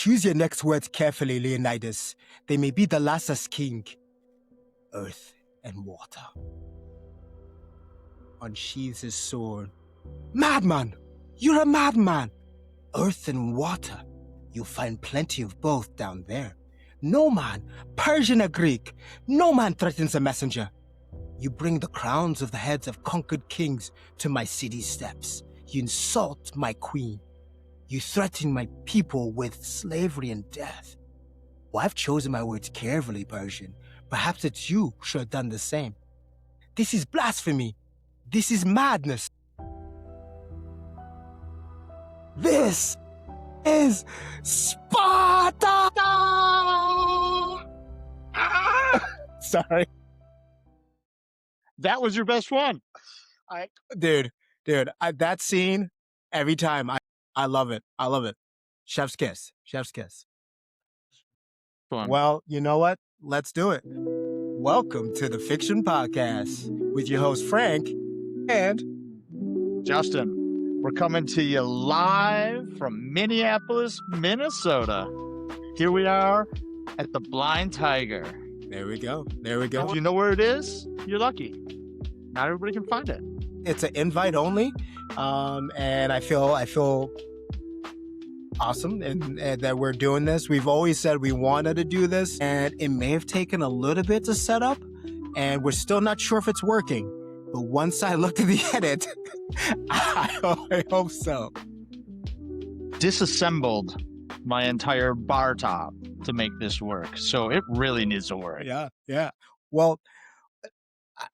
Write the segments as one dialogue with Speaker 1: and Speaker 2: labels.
Speaker 1: Choose your next words carefully, Leonidas. They may be the last as king. Earth and water. Unsheathes his sword. Madman! You're a madman! Earth and water. You'll find plenty of both down there. No man, Persian or Greek, no man threatens a messenger. You bring the crowns of the heads of conquered kings to my city steps. You insult my queen. You threaten my people with slavery and death. Well, I've chosen my words carefully, Persian. Perhaps it's you should have done the same. This is blasphemy. This is madness. This is Sparta! Sorry.
Speaker 2: That was your best one.
Speaker 1: Dude, that scene, every time, I love it. I love it. Chef's kiss. Chef's kiss.
Speaker 2: Fun.
Speaker 1: Well, you know what? Let's do it. Welcome to the Fiction Podcast with your host, Frank and
Speaker 2: Justin. We're coming to you live from Minneapolis, Minnesota. Here we are at the Blind Tiger.
Speaker 1: There we go. There we go.
Speaker 2: If you know where it is, you're lucky. Not everybody can find it.
Speaker 1: It's an invite only, and I feel awesome and that we're doing this. We've always said we wanted to do this, and it may have taken a little bit to set up, and we're still not sure if it's working. But once I looked at the edit, I hope so.
Speaker 2: Disassembled my entire bar top to make this work, so it really needs to work.
Speaker 1: Yeah. Well,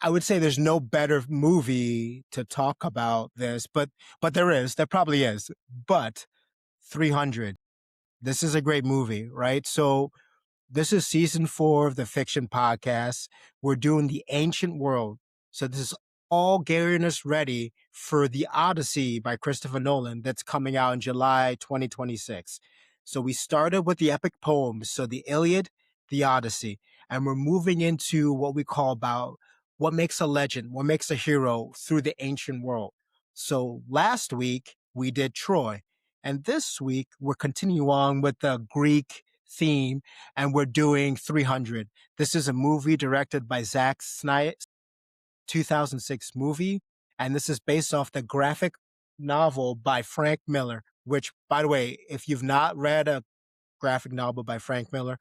Speaker 1: I would say there's no better movie to talk about this, but there probably is. But 300, this is a great movie, right? So this is season 4 of the Fiction Podcast. We're doing the ancient world. So this is all getting us ready for the Odyssey by Christopher Nolan that's coming out in July 2026. So we started with the epic poems, so the Iliad, the Odyssey, and we're moving into what we call about what makes a legend, what makes a hero through the ancient world. So last week we did Troy, and this week we're continuing on with the Greek theme, and we're doing 300. This is a movie directed by Zack Snyder, 2006 movie, and this is based off the graphic novel by Frank Miller, which, by the way, if you've not read a graphic novel by Frank Miller,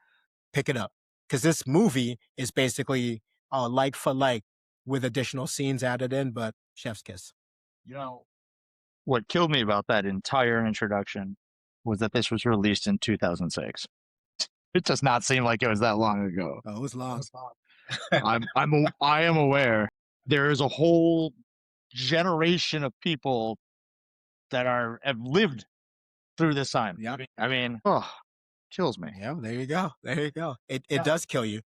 Speaker 1: pick it up, because this movie is basically like for like with additional scenes added in, but chef's kiss.
Speaker 2: You know, what killed me about that entire introduction was that this was released in 2006. It does not seem like it was that long ago.
Speaker 1: Oh, it was long.
Speaker 2: I am aware there is a whole generation of people that have lived through this time.
Speaker 1: Yeah.
Speaker 2: I mean, kills me.
Speaker 1: Yeah, there you go. It does kill you.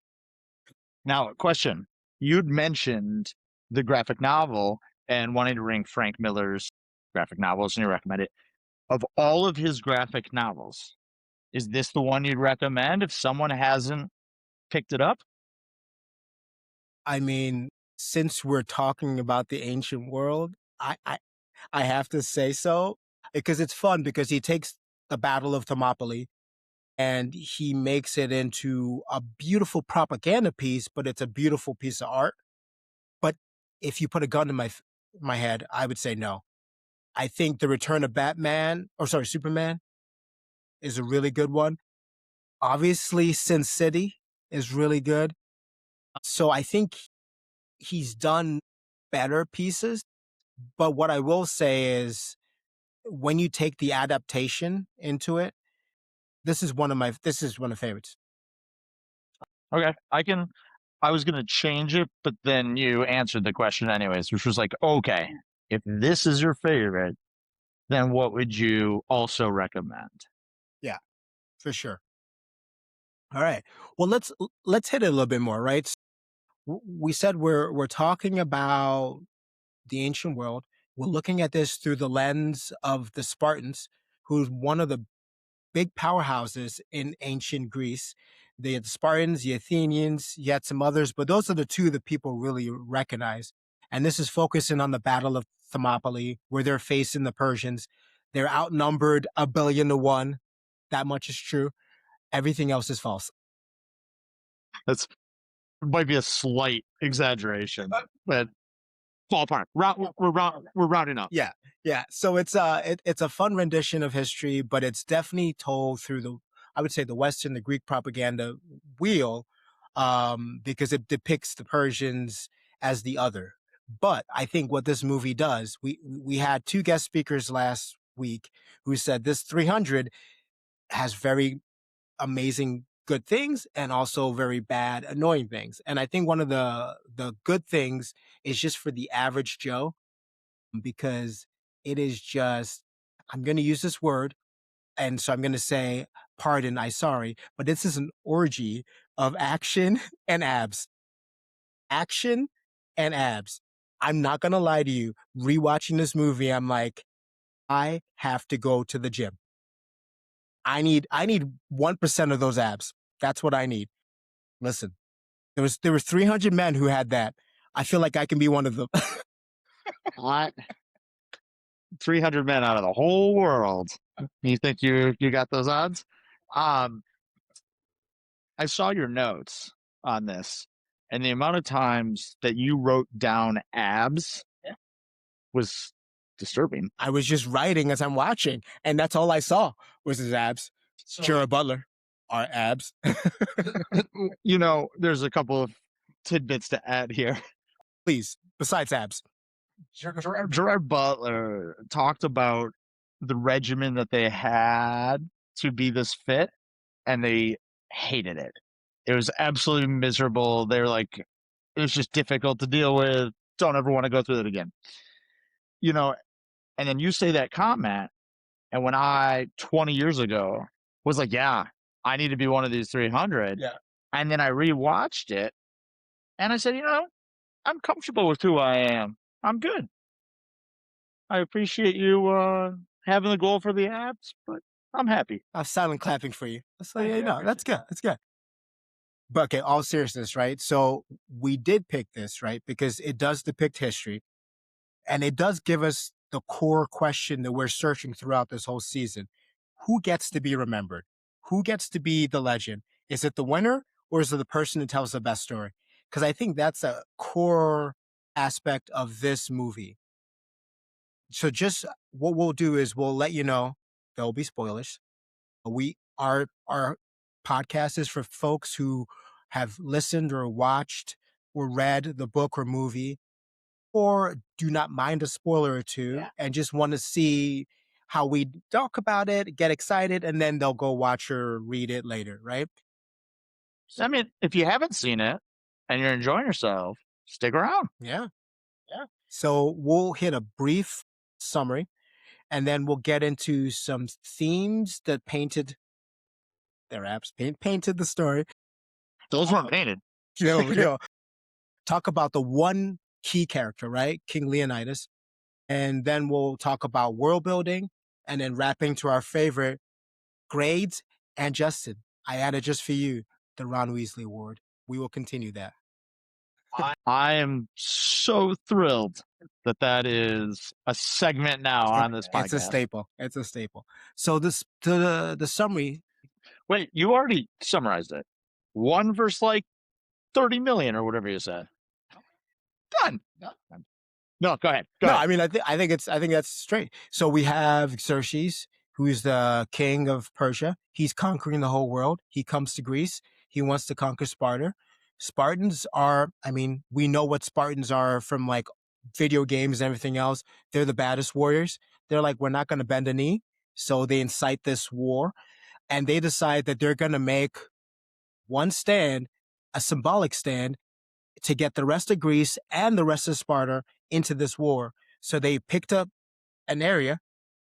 Speaker 2: Now, question. You'd mentioned the graphic novel and wanting to bring Frank Miller's graphic novels, and you recommend it. Of all of his graphic novels, is this the one you'd recommend if someone hasn't picked it up?
Speaker 1: I mean, since we're talking about the ancient world, I have to say so, because it's fun, because he takes the Battle of Thermopylae and he makes it into a beautiful propaganda piece, but it's a beautiful piece of art. But if you put a gun in my head, I would say no. I think The Return of Superman is a really good one. Obviously, Sin City is really good. So I think he's done better pieces. But what I will say is, when you take the adaptation into it, this is one of favorites.
Speaker 2: Okay, I was going to change it, but then you answered the question anyways, which was like, okay, if this is your favorite, then what would you also recommend?
Speaker 1: Yeah, for sure. All right. Well, let's hit it a little bit more, right? So we said we're talking about the ancient world. We're looking at this through the lens of the Spartans, who's one of the big powerhouses in ancient Greece. They had the Spartans, the Athenians, you had some others, but those are the two that people really recognize. And this is focusing on the Battle of Thermopylae, where they're facing the Persians. They're outnumbered 1,000,000,000 to 1. That much is true. Everything else is false.
Speaker 2: That's might be a slight exaggeration, but ballpark. We're rounding up.
Speaker 1: Yeah, yeah. So it's a fun rendition of history, but it's definitely told through the, I would say, the Western, the Greek propaganda wheel, because it depicts the Persians as the other. But I think what this movie does, we had two guest speakers last week who said this 300 has very amazing good things and also very bad annoying things. And I think one of the good things is just for the average Joe, because it is just, I'm going to use this word, and so I'm going to say pardon, I sorry, but this is an orgy of action and abs. Action and abs. I'm not going to lie to you. Rewatching this movie, I'm like, I have to go to the gym. I need 1% of those abs. That's what I need. Listen, there were 300 men who had that. I feel like I can be one of them.
Speaker 2: What? 300 men out of the whole world. You think you got those odds? Um, I saw your notes on this, and the amount of times that you wrote down abs was disturbing.
Speaker 1: I was just writing as I'm watching, and that's all I saw was his abs. Jared Butler, our abs.
Speaker 2: You know, there's a couple of tidbits to add here.
Speaker 1: Please, besides abs.
Speaker 2: Gerard Butler talked about the regimen that they had to be this fit, and they hated it. It was absolutely miserable. They're like, it was just difficult to deal with. Don't ever want to go through that again. You know, and then you say that comment, and when I 20 years ago was like, yeah, I need to be one of these 300.
Speaker 1: Yeah.
Speaker 2: And then I rewatched it, and I said, you know, I'm comfortable with who I am. I'm good. I appreciate you having the goal for the abs, but I'm happy.
Speaker 1: I'm silent clapping for you. So yeah, no, that's good. That's good. But okay, all seriousness, right? So we did pick this, right? Because it does depict history, and it does give us the core question that we're searching throughout this whole season. Who gets to be remembered? Who gets to be the legend? Is it the winner, or is it the person who tells the best story? Because I think that's a core aspect of this movie. So just what we'll do is we'll let you know there'll be spoilers. Our podcast is for folks who have listened or watched or read the book or movie, or do not mind a spoiler or two, and just want to see how we talk about it, get excited, and then they'll go watch or read it later, right?
Speaker 2: I mean, if you haven't seen it and you're enjoying yourself, stick around.
Speaker 1: Yeah. Yeah. So we'll hit a brief summary, and then we'll get into some themes that painted their apps, painted the story.
Speaker 2: Those weren't painted.
Speaker 1: Talk about the one key character, right? King Leonidas. And then we'll talk about world building, and then wrapping to our favorite grades. And Justin, I added just for you the Ron Weasley Award. We will continue that.
Speaker 2: I am so thrilled that that is a segment now on this podcast.
Speaker 1: It's a staple. It's a staple. So this the summary.
Speaker 2: Wait, you already summarized it. One verse like 30 million or whatever you said. Done. No, go ahead. Go ahead.
Speaker 1: I mean, I think that's straight. So we have Xerxes, who is the king of Persia. He's conquering the whole world. He comes to Greece. He wants to conquer Sparta. Spartans are, I mean, we know what Spartans are from like video games and everything else. They're the baddest warriors. They're like, we're not going to bend a knee. So they incite this war, and they decide that they're going to make one stand, a symbolic stand, to get the rest of Greece and the rest of Sparta into this war. So they picked up an area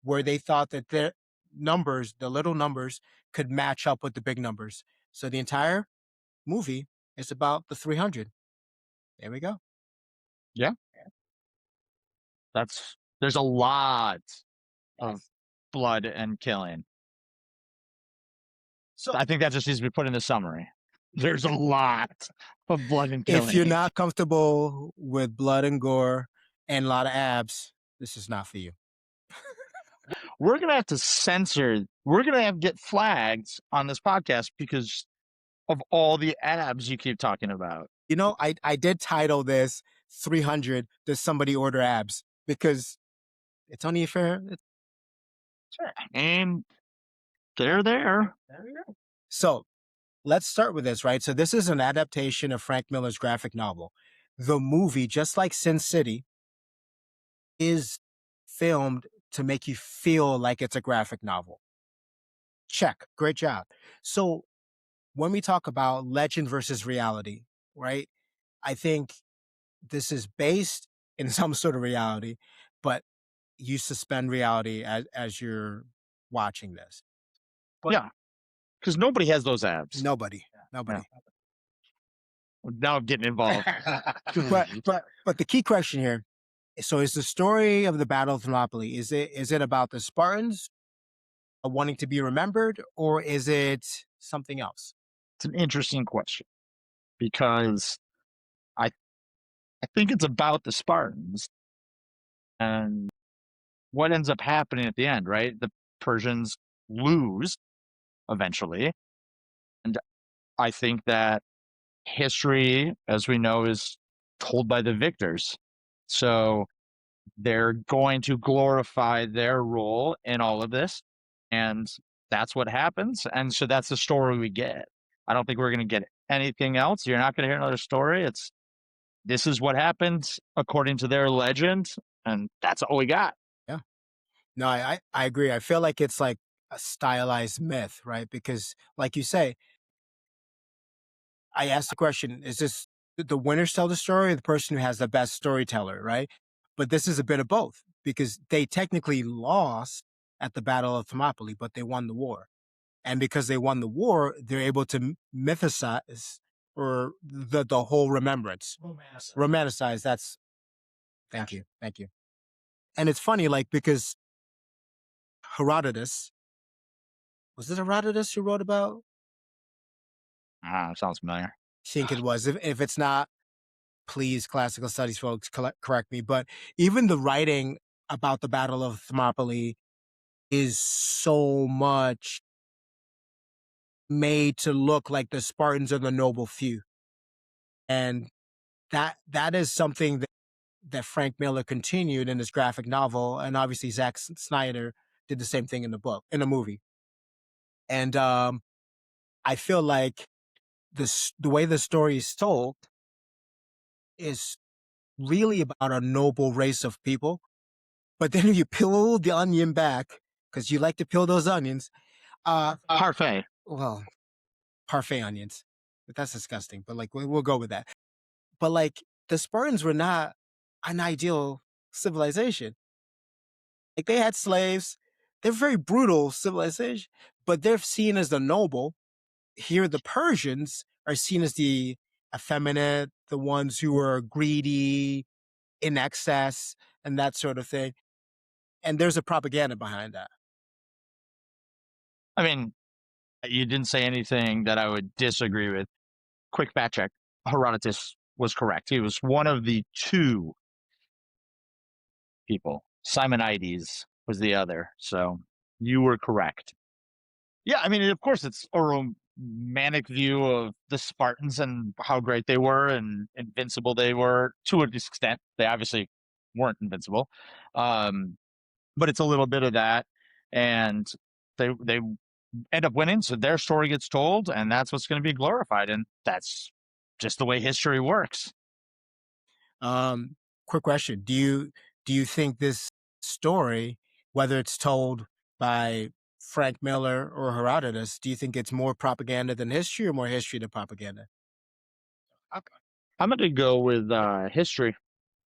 Speaker 1: where they thought that their numbers, the little numbers, could match up with the big numbers. So the entire movie is about the 300. There we go.
Speaker 2: Yeah. There's a lot of blood and killing. So I think that just needs to be put in the summary. There's a lot of blood and killing.
Speaker 1: If you're not comfortable with blood and gore and a lot of abs, this is not for you.
Speaker 2: we're gonna have to censor. We're gonna have to get flags on this podcast because of all the abs you keep talking about.
Speaker 1: You know, I did title this 300. Does somebody order abs? Because it's only fair.
Speaker 2: And they're there.
Speaker 1: So let's start with this, right? So this is an adaptation of Frank Miller's graphic novel. The movie, just like Sin City, is filmed to make you feel like it's a graphic novel. Check. Great job. So when we talk about legend versus reality, right? I think this is based in some sort of reality, but you suspend reality as you're watching this.
Speaker 2: Yeah, because nobody has those abs.
Speaker 1: Nobody,
Speaker 2: Yeah.
Speaker 1: nobody.
Speaker 2: Now I'm getting involved.
Speaker 1: But the key question here, so is the story of the Battle of Thermopylae, is it about the Spartans wanting to be remembered, or is it something else?
Speaker 2: It's an interesting question because I I think it's about the Spartans and what ends up happening at the end, right? The Persians lose eventually. And I think that history, as we know, is told by the victors. So they're going to glorify their role in all of this. And that's what happens. And so that's the story we get. I don't think we're going to get anything else. You're not going to hear another story. This is what happened according to their legend. And that's all we got.
Speaker 1: Yeah. No, I agree. I feel like it's like a stylized myth, right? Because, like you say, I asked the question: is this the winners tell the story, or the person who has the best storyteller, right? But this is a bit of both because they technically lost at the Battle of Thermopylae, but they won the war, and because they won the war, they're able to mythicize or the whole remembrance, romanticize. That's thank you. And it's funny, like because Herodotus, was it Herodotus who wrote about?
Speaker 2: Sounds familiar.
Speaker 1: I think it was. If it's not, please, classical studies folks, correct me. But even the writing about the Battle of Thermopylae is so much made to look like the Spartans are the noble few, and that is something that Frank Miller continued in his graphic novel, and obviously Zack Snyder did the same thing in the movie. And I feel like the way the story is told is really about a noble race of people. But then if you peel the onion back, because you like to peel those onions,
Speaker 2: Parfait.
Speaker 1: well, parfait onions. But that's disgusting. But like we'll go with that. But like the Spartans were not an ideal civilization. Like they had slaves. They're very brutal civilization, but they're seen as the noble. Here, the Persians are seen as the effeminate, the ones who are greedy, in excess, and that sort of thing. And there's a propaganda behind that.
Speaker 2: I mean, you didn't say anything that I would disagree with. Quick fact check. Herodotus was correct. He was one of the two people. Simonides was the other. So you were correct. Yeah, I mean, of course, it's a romantic view of the Spartans and how great they were and invincible they were to an extent. They obviously weren't invincible, but it's a little bit of that, and they end up winning, so their story gets told, and that's what's going to be glorified, and that's just the way history works.
Speaker 1: Quick question: do you think this story, whether it's told by Frank Miller or Herodotus, do you think it's more propaganda than history, or more history than propaganda?
Speaker 2: I'm going to go with history.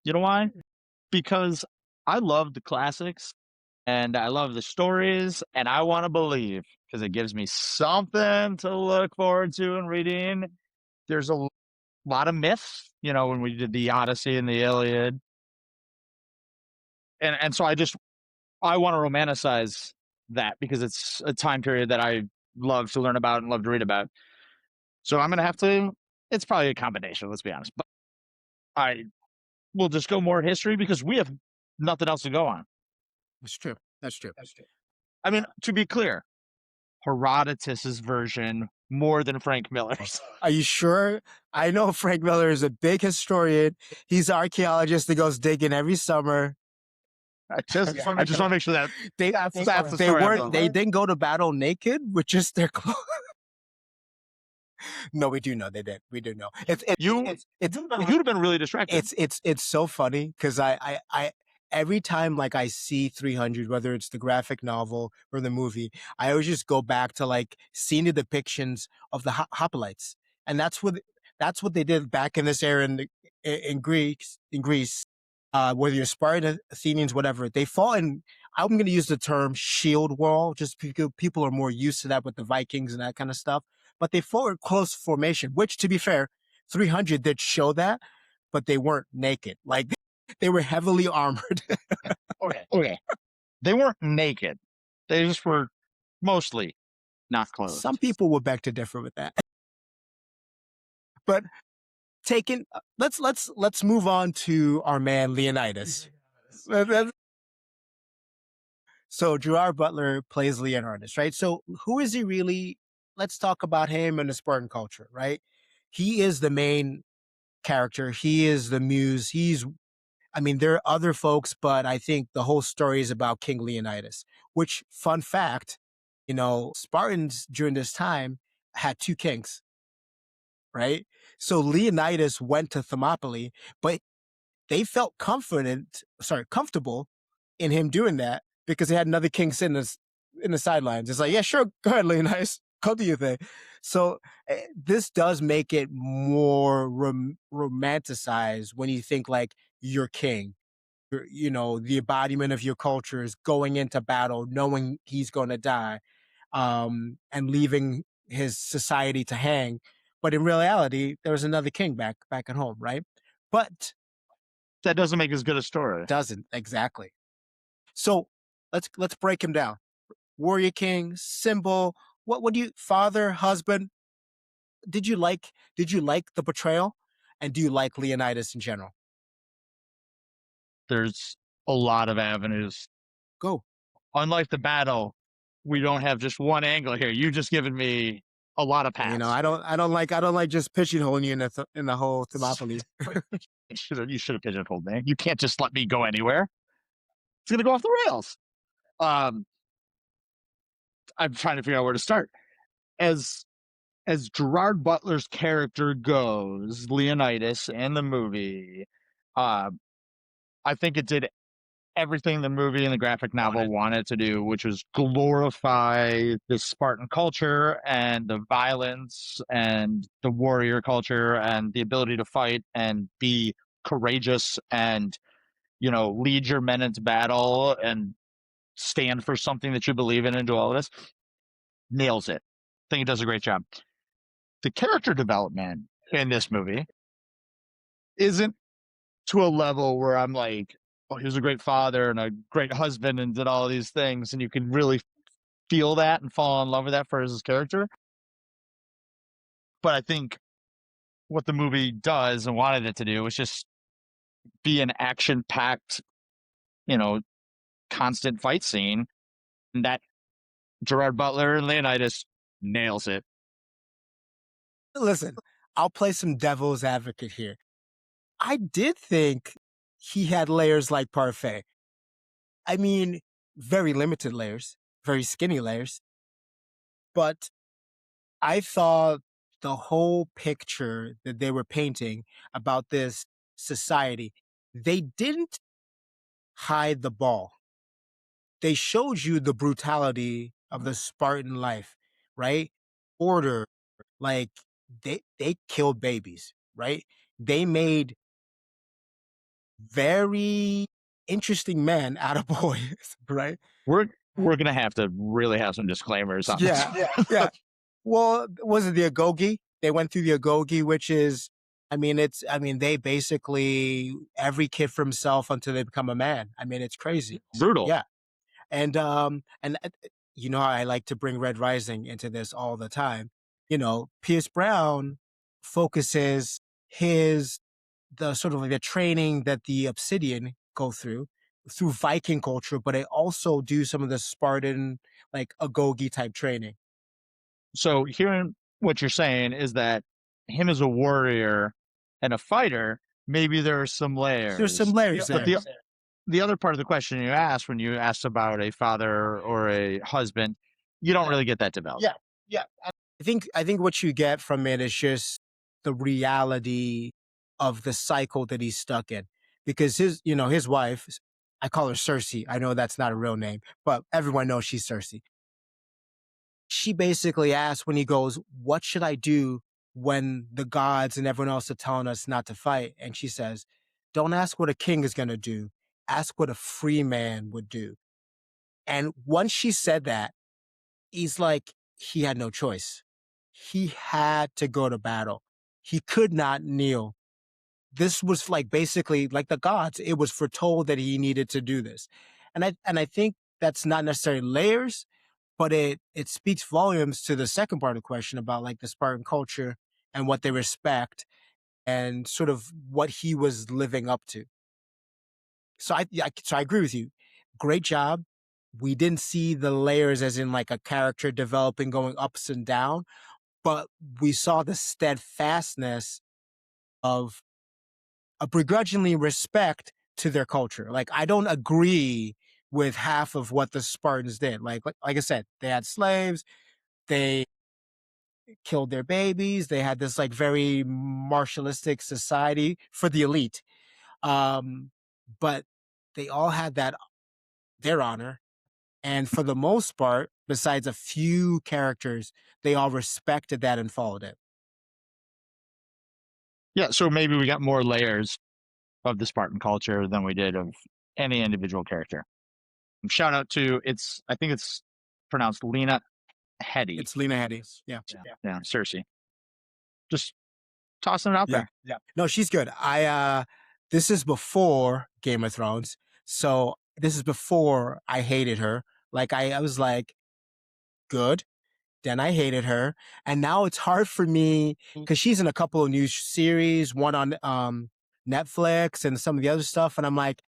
Speaker 2: You know why? Because I love the classics and I love the stories, and I want to believe because it gives me something to look forward to and reading. There's a lot of myths, when we did the Odyssey and the Iliad, and so I want to romanticize that because it's a time period that I love to learn about and love to read about. So I'm gonna have to. It's probably a combination. Let's be honest, but I will just go more history because we have nothing else to go on.
Speaker 1: That's true. That's true.
Speaker 2: I mean, to be clear, Herodotus's version more than Frank Miller's.
Speaker 1: Are you sure? I know Frank Miller is a big historian. He's an archaeologist that goes digging every summer.
Speaker 2: I just want to make sure that that's the
Speaker 1: They
Speaker 2: story I'm
Speaker 1: weren't.
Speaker 2: going
Speaker 1: They
Speaker 2: with.
Speaker 1: didn't go to battle naked with just their clothes. No, we do know they did. We do know.
Speaker 2: You
Speaker 1: It's
Speaker 2: you'd have been really distracted.
Speaker 1: it's so funny because I every time like I see 300, whether it's the graphic novel or the movie, I always just go back to like seeing the depictions of the hoplites, and that's what they did back in this era in Greece, whether you're Spartan, Athenians, whatever. They fought in. I'm going to use the term shield wall, just because people are more used to that with the Vikings and that kind of stuff. But they fought in close formation, which, to be fair, 300 did show that, but they weren't naked. Like they were heavily armored.
Speaker 2: Okay. They weren't naked. They just were mostly not clothed.
Speaker 1: Some people would beg to differ with that. But taking let's move on to our man Leonidas. So Gerard Butler plays Leonidas, right? So who is he really? Let's talk about him and the Spartan culture, right? He is the main character. He is the muse. I mean, there are other folks, but I think the whole story is about King Leonidas, which, fun fact, Spartans during this time had two kings, right? So Leonidas went to Thermopylae, but they felt comfortable in him doing that because they had another king sitting in the sidelines. It's like, yeah, sure, go ahead, Leonidas, go do your thing. So this does make it more romanticized when you think like you're king. The embodiment of your culture is going into battle, knowing he's going to die, and leaving his society to hang. But in reality, there was another king back at home, right? But
Speaker 2: That doesn't make as good a story.
Speaker 1: doesn't exactly. So let's break him down. Warrior king, symbol. What do you father, husband? Did you like the portrayal? And do you like Leonidas in general?
Speaker 2: There's a lot of avenues.
Speaker 1: Go.
Speaker 2: Unlike the battle, we don't have just one angle here. You just given me a lot of paths.
Speaker 1: I don't like just pigeonholing you in the whole Thermopylae.
Speaker 2: You should have pigeonholed me. You can't just let me go anywhere. It's gonna go off the rails. Um, I'm trying to figure out where to start. As Gerard Butler's character goes, Leonidas in the movie, uh, I think it did everything the movie and the graphic novel wanted to do, which was glorify the Spartan culture and the violence and the warrior culture and the ability to fight and be courageous and lead your men into battle and stand for something that you believe in and do all of this. Nails it. I think it does a great job. The character development in this movie isn't to a level where I'm like, oh, he was a great father and a great husband and did all these things, and you can really feel that and fall in love with that for his character. But I think what the movie does and wanted it to do was just be an action-packed, constant fight scene, and that Gerard Butler and Leonidas nails it.
Speaker 1: Listen, I'll play some devil's advocate here. I did think he had layers like Parfait. I mean, very limited layers, very skinny layers. But I thought the whole picture that they were painting about this society, they didn't hide the ball. They showed you the brutality of the Spartan life, right? Order, like they killed babies, right? They made very interesting men out of boys, right?
Speaker 2: We're gonna have to really have some disclaimers on
Speaker 1: Yeah,
Speaker 2: this.
Speaker 1: yeah. Well, was it the Agoge? They went through the Agoge, which is, they basically every kid for himself until they become a man. I mean, it's crazy.
Speaker 2: Brutal.
Speaker 1: Yeah, and you know how I like to bring Red Rising into this all the time. Pierce Brown focuses the sort of like the training that the Obsidian go through through Viking culture, but they also do some of the Spartan, like agoge type training.
Speaker 2: So hearing what you're saying is that him as a warrior and a fighter, maybe there are some
Speaker 1: There's some
Speaker 2: layers.
Speaker 1: layers
Speaker 2: But
Speaker 1: there.
Speaker 2: the other part of the question you asked when you asked about a father or a husband, you don't really get that developed.
Speaker 1: Yeah. I think what you get from it is just the reality of the cycle that he's stuck in. Because his wife, I call her Cersei. I know that's not a real name, but everyone knows she's Cersei. She basically asks when he goes, "What should I do when the gods and everyone else are telling us not to fight?" And she says, "Don't ask what a king is going to do. Ask what a free man would do." And once she said that, he's like, he had no choice. He had to go to battle. He could not kneel. This was like basically like the gods. It was foretold that he needed to do this. And I think that's not necessarily layers, but it speaks volumes to the second part of the question about like the Spartan culture and what they respect and sort of what he was living up to. So I agree with you. Great job. We didn't see the layers as in like a character developing, going ups and down, but we saw the steadfastness of a begrudgingly respect to their culture. Like I don't agree with half of what the Spartans did. Like I said, they had slaves, they killed their babies, they had this like very martialistic society for the elite. But they all had that their honor. And for the most part, besides a few characters, they all respected that and followed it.
Speaker 2: Yeah, so maybe we got more layers of the Spartan culture than we did of any individual character. Shout out to I think it's pronounced Lena Headey.
Speaker 1: It's Lena Headey. Yeah.
Speaker 2: Yeah, Cersei. Just tossing it out there.
Speaker 1: Yeah. No, she's good. This is before Game of Thrones. So this is before I hated her. Like I was like, good. Then I hated her. And now it's hard for me because she's in a couple of new series, one on Netflix and some of the other stuff. And I'm like,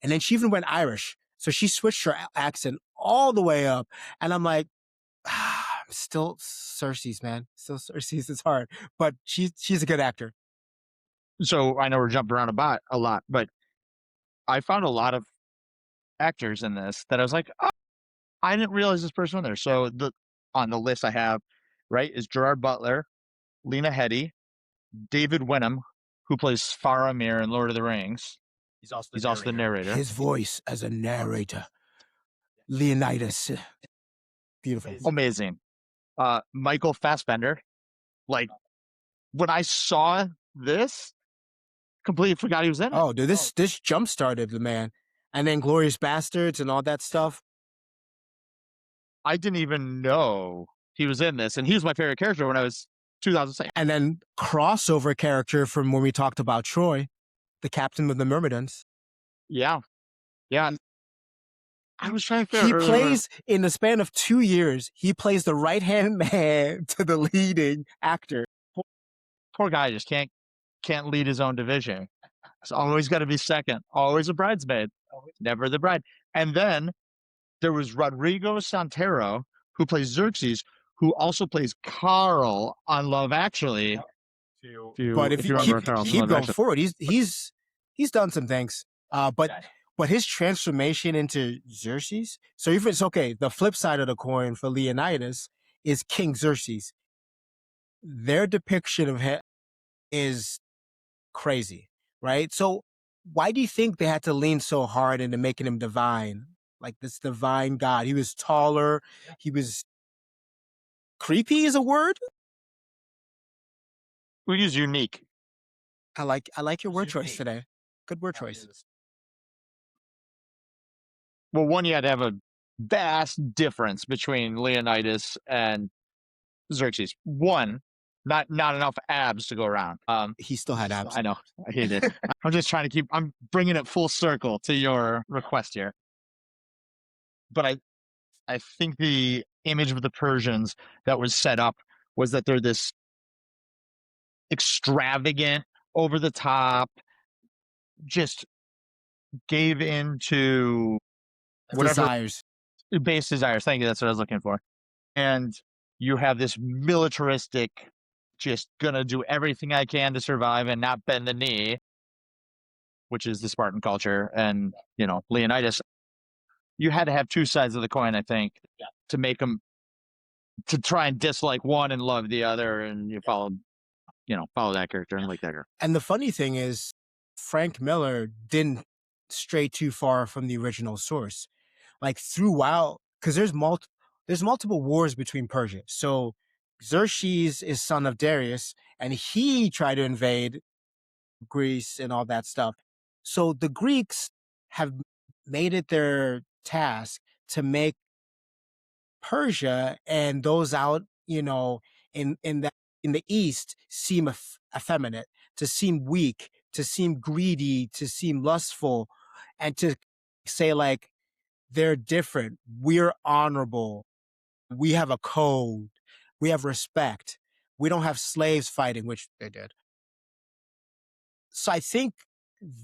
Speaker 1: and then she even went Irish. So she switched her accent all the way up. And I'm like, still Cersei's, man. Still Cersei's. It's hard. But she's a good actor.
Speaker 2: So I know we're jumping around a lot, but I found a lot of actors in this that I was like, oh, I didn't realize this person was there. So on the list I have, right, is Gerard Butler, Lena Headey, David Wenham, who plays Faramir in Lord of the Rings. He's also the narrator.
Speaker 1: His voice as a narrator. Leonidas. Beautiful.
Speaker 2: Amazing. Michael Fassbender. Like when I saw this, completely forgot he was in it.
Speaker 1: Oh, dude, this jump started the man. And then Glorious Bastards and all that stuff.
Speaker 2: I didn't even know he was in this, and he was my favorite character when I was 2006.
Speaker 1: And then crossover character from when we talked about Troy, the captain of the Myrmidons.
Speaker 2: Yeah. I was trying to
Speaker 1: He plays in the span of 2 years. He plays the right hand man to the leading actor.
Speaker 2: Poor guy just can't lead his own division. It's always got to be second. Always a bridesmaid, never the bride. And then there was Rodrigo Santero, who plays Xerxes, who also plays Carl on Love Actually.
Speaker 1: But if you keep going forward, he's done some things. But his transformation into Xerxes. So if it's okay, the flip side of the coin for Leonidas is King Xerxes. Their depiction of him is crazy, right? So why do you think they had to lean so hard into making him divine? Like this divine god. He was taller. He was creepy is a word.
Speaker 2: We use unique.
Speaker 1: I like your word choice today. Good word choice.
Speaker 2: Well, one, you had to have a vast difference between Leonidas and Xerxes. One, not enough abs to go around.
Speaker 1: He still had abs.
Speaker 2: I know. I hate it. I'm just trying to I'm bringing it full circle to your request here. But I think the image of the Persians that was set up was that they're this extravagant, over the top, just gave into whatever
Speaker 1: Desires.
Speaker 2: base desires. Thank you. That's what I was looking for. And you have this militaristic, just gonna do everything I can to survive and not bend the knee, which is the Spartan culture. And, Leonidas, you had to have two sides of the coin, I think, to make them to try and dislike one and love the other. And you follow that character and like that character.
Speaker 1: And the funny thing is, Frank Miller didn't stray too far from the original source. Like throughout, because there's multiple wars between Persia. So Xerxes is son of Darius, and he tried to invade Greece and all that stuff. So the Greeks have made it their task to make Persia and those out, in the East seem effeminate, to seem weak, to seem greedy, to seem lustful, and to say like they're different. We're honorable. We have a code. We have respect. We don't have slaves fighting, which they did. So I think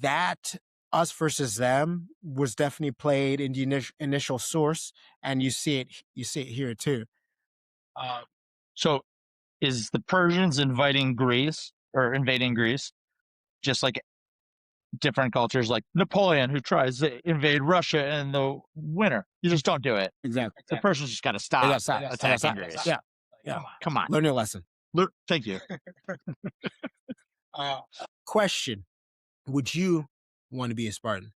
Speaker 1: that us versus them was definitely played in the initial source, and you see it here too.
Speaker 2: So is the Persians invading Greece just like different cultures like Napoleon who tries to invade Russia in the winter? You just don't do it.
Speaker 1: Exactly.
Speaker 2: The Persians just got to stop attacking Greece.
Speaker 1: Yeah.
Speaker 2: Come on.
Speaker 1: Learn your lesson.
Speaker 2: Thank you.
Speaker 1: Question: would you want to be a Spartan?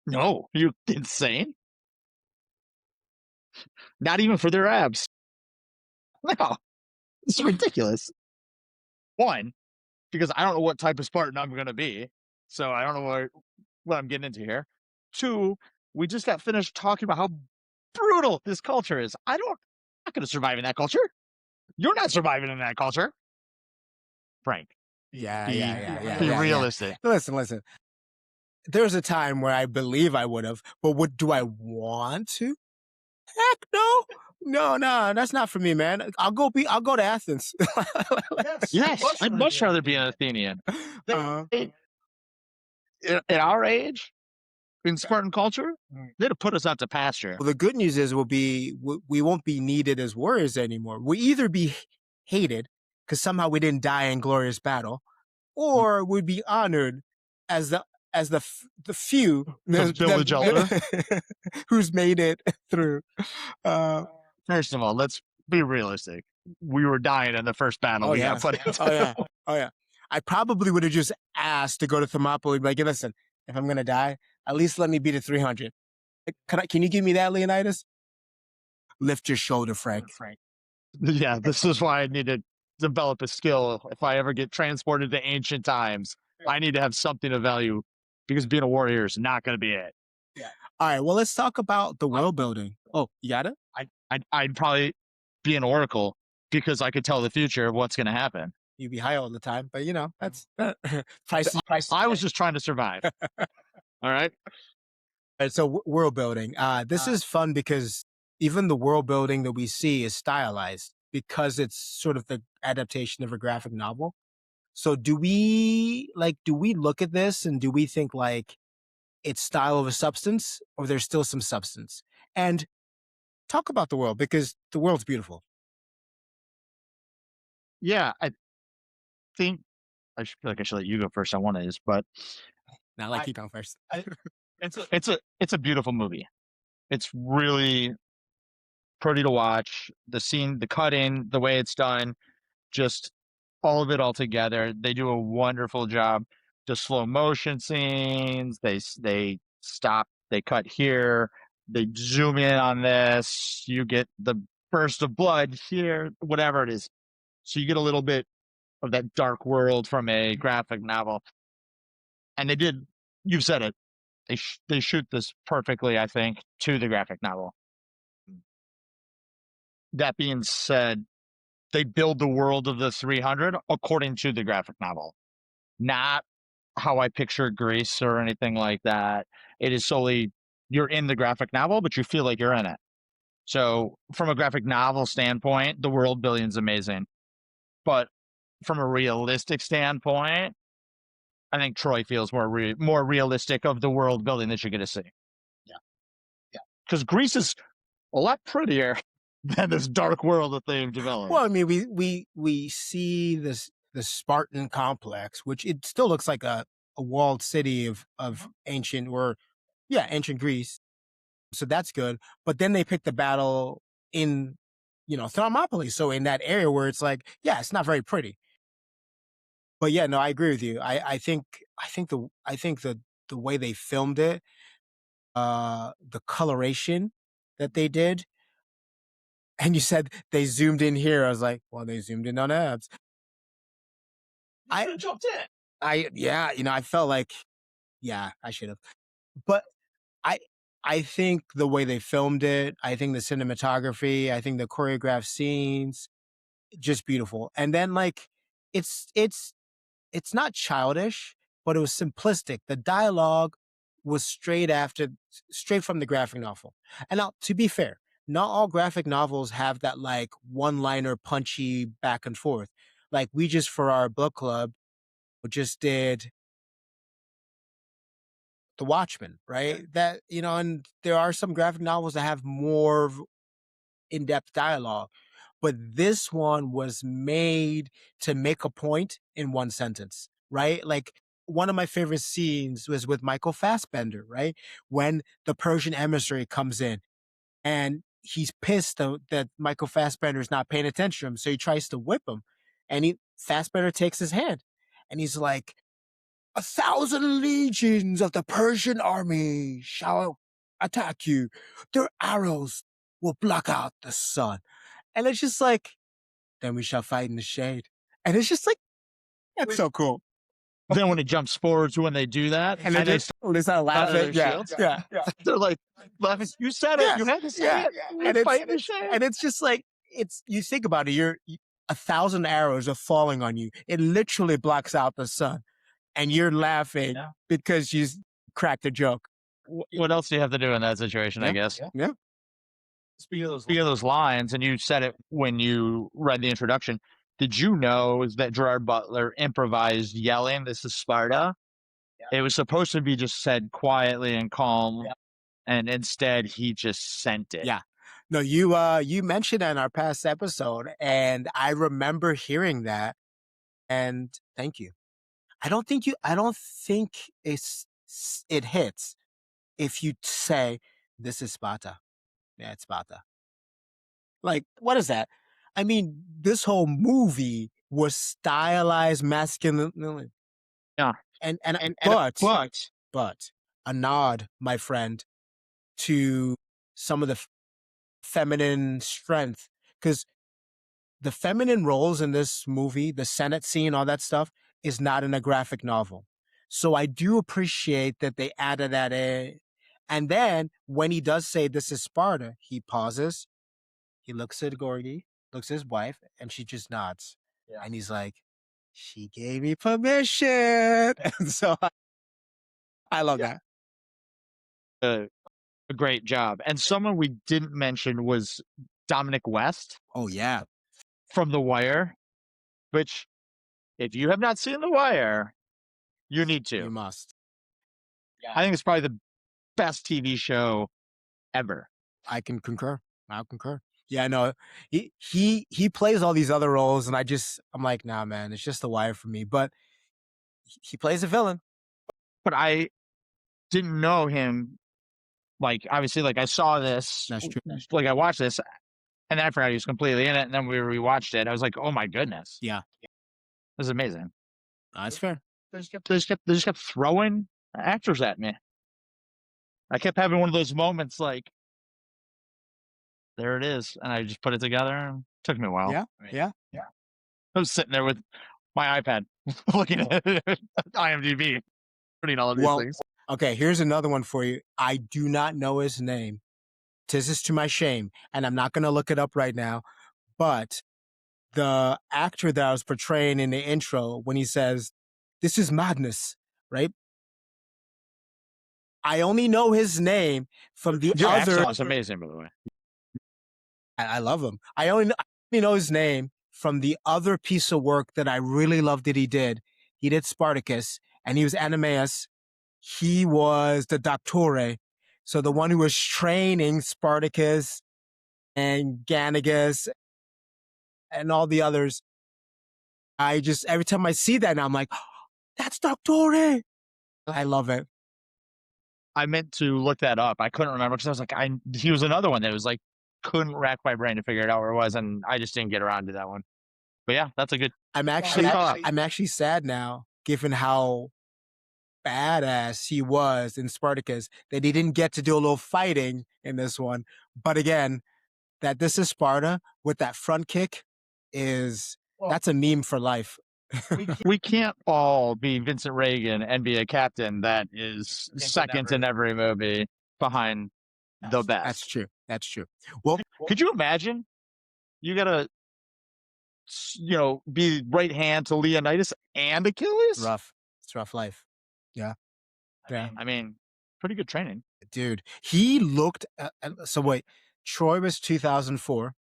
Speaker 2: No, you insane? Not even for their abs. No, it's ridiculous. One, because I don't know what type of Spartan I'm going to be, so I don't know what I'm getting into here. Two, we just got finished talking about how brutal this culture is. I'm not going to survive in that culture. You're not surviving in that culture, Frank.
Speaker 1: Yeah.
Speaker 2: Be realistic.
Speaker 1: Listen. There was a time where I believe I would have, but do I want to? Heck no. No, that's not for me, man. I'll go to Athens.
Speaker 2: Yes, I'd much rather be an Athenian. In our age, in Spartan culture, they'd have put us out to pasture.
Speaker 1: Well, the good news is we won't be needed as warriors anymore. We either be hated because somehow we didn't die in glorious battle, or we'd be honored as the few
Speaker 2: the village elder
Speaker 1: who's made it through.
Speaker 2: First of all, let's be realistic. We were dying in the first battle. Got put into.
Speaker 1: Oh yeah. I probably would have just asked to go to Thermopylae. Like, listen, if I'm gonna die, at least let me beat a 300. Can you give me that, Leonidas? Lift your shoulder, Frank.
Speaker 2: Yeah, this is why I need to develop a skill. If I ever get transported to ancient times, I need to have something of value, because being a warrior is not going to be it.
Speaker 1: Yeah. All right. Well, let's talk about the world building. Oh, you got it?
Speaker 2: I'd probably be an oracle because I could tell the future of what's going to happen.
Speaker 1: You'd be high all the time, but that's
Speaker 2: price. I was just trying to survive. All right.
Speaker 1: So world building. This is fun because even the world building that we see is stylized because it's sort of the adaptation of a graphic novel. So do we look at this and do we think like it's style over substance, or there's still some substance? And talk about the world, because the world's beautiful.
Speaker 2: Yeah, I think I feel like I should let you go first on one of these, but
Speaker 1: Not like you go first.
Speaker 2: It's a beautiful movie. It's really pretty to watch. The cutting, the way it's done, just all of it all together. They do a wonderful job. The slow motion scenes, they stop, they cut here, they zoom in on this, you get the burst of blood here, whatever it is. So you get a little bit of that dark world from a graphic novel. And you've said it, they shoot this perfectly, I think, to the graphic novel. That being said, they build the world of the 300 according to the graphic novel, not how I picture Greece or anything like that. It is solely, you're in the graphic novel, but you feel like you're in it. So from a graphic novel standpoint, the world building is amazing. But from a realistic standpoint, I think Troy feels more realistic of the world building that you're going to see.
Speaker 3: Yeah.
Speaker 2: Because Greece is a lot prettier than this dark world that they've developed.
Speaker 1: Well, I mean, we see the Spartan complex, which it still looks like a walled city of ancient ancient Greece. So that's good. But then they pick the battle in, Thermopylae. So in that area where it's like, yeah, it's not very pretty. But yeah, no, I agree with you. I think the way they filmed it, the coloration that they did, and you said they zoomed in here. I was like, well, they zoomed in on abs. I
Speaker 3: jumped in.
Speaker 1: I felt like, yeah, I should have. But I I think the way they filmed it, I think the cinematography, I think the choreographed scenes, just beautiful. And then like it's it's not childish, but it was simplistic. The dialogue was straight from the graphic novel. And now, to be fair, not all graphic novels have that like one-liner punchy back and forth. Like we just for our book club just did The Watchmen, right? That and there are some graphic novels that have more in-depth dialogue, but this one was made to make a point in one sentence, right? Like one of my favorite scenes was with Michael Fassbender, right? When the Persian emissary comes in and he's pissed that Michael Fassbender is not paying attention to him, so he tries to whip him, and Fassbender takes his hand, and he's like, 1,000 legions of the Persian army shall attack you. Their arrows will block out the sun. And it's just like, then we shall fight in the shade. And it's just like, that's so cool.
Speaker 2: Then when it jumps forward to when they do that,
Speaker 1: And they start laughing.
Speaker 2: Yeah. They're like laughing. You said it. You had to say it.
Speaker 1: And
Speaker 2: Fight in the shade.
Speaker 1: and it's just like, you think about it, 1,000 arrows are falling on you. It literally blocks out the sun. And you're laughing because you cracked a joke.
Speaker 2: What else do you have to do in that situation, I guess?
Speaker 1: Yeah.
Speaker 2: Speaking of those lines, and you said it when you read the introduction, did you know that Gerard Butler improvised yelling, "This is Sparta"? Yeah. It was supposed to be just said quietly and calm, and instead he just sent it.
Speaker 1: Yeah. No, you mentioned that in our past episode, and I remember hearing that, and thank you. I don't think it hits if you say this is Sparta. Yeah, it's Sparta. Like, what is that? I mean, this whole movie was stylized masculinity.
Speaker 2: Yeah.
Speaker 1: But a nod, my friend, to some of the feminine strength, because the feminine roles in this movie, the Senate scene, all that stuff, is not in a graphic novel. So I do appreciate that they added that in. And then when he does say this is Sparta, he pauses, he looks at Gorgie, looks at his wife, and she just nods. Yeah. And he's like, she gave me permission. And so I love that.
Speaker 2: A great job. And someone we didn't mention was Dominic West.
Speaker 1: Oh, yeah.
Speaker 2: From The Wire, which if you have not seen The Wire, you need to.
Speaker 1: You must.
Speaker 2: Yeah. I think it's probably the best TV show ever.
Speaker 1: I can concur. I'll concur. Yeah, no, he plays all these other roles, and I'm like, nah, man, it's just The Wire for me. But he plays a villain.
Speaker 2: But I didn't know him. Like, obviously, like I saw this.
Speaker 1: That's true.
Speaker 2: Like I watched this, and then I forgot he was completely in it. And then we rewatched it. I was like, oh my goodness.
Speaker 1: Yeah.
Speaker 2: This is amazing.
Speaker 1: That's fair.
Speaker 2: They just kept throwing actors at me. I kept having one of those moments like, there it is. And I just put it together. And it took me a while.
Speaker 1: Yeah. Yeah.
Speaker 2: I was sitting there with my iPad looking at IMDb, putting all of these things.
Speaker 1: Okay, here's another one for you. I do not know his name. This is to my shame, and I'm not going to look it up right now. But the actor that I was portraying in the intro, when he says, "This is madness," right? I only know his name from the
Speaker 2: Your
Speaker 1: other.
Speaker 2: accent is amazing, by the way.
Speaker 1: I love him. I only know his name from the other piece of work that I really loved that he did. He did Spartacus, and he was Animaeus. He was the Doctore, so the one who was training Spartacus and Ganigus and all the others. I just every time I see that now, I'm like, oh, that's Doctore. I love it.
Speaker 2: I meant to look that up. I couldn't remember because I was like, he was another one that was like, couldn't rack my brain to figure it out where it was, and I just didn't get around to that one. But yeah, that's a good.
Speaker 1: I'm actually sad now, given how badass he was in Spartacus, that he didn't get to do a little fighting in this one. But again, that this is Sparta with that front kick that's a meme for life.
Speaker 2: We can't all be Vincent Reagan and be a captain that is second in every movie behind the best.
Speaker 1: That's true. That's true. Well,
Speaker 2: could you imagine? You gotta, be right hand to Leonidas and Achilles.
Speaker 1: Rough. It's rough life. Yeah.
Speaker 2: Yeah. I mean, pretty good training,
Speaker 1: dude. He looked. So wait, Troy was 2004.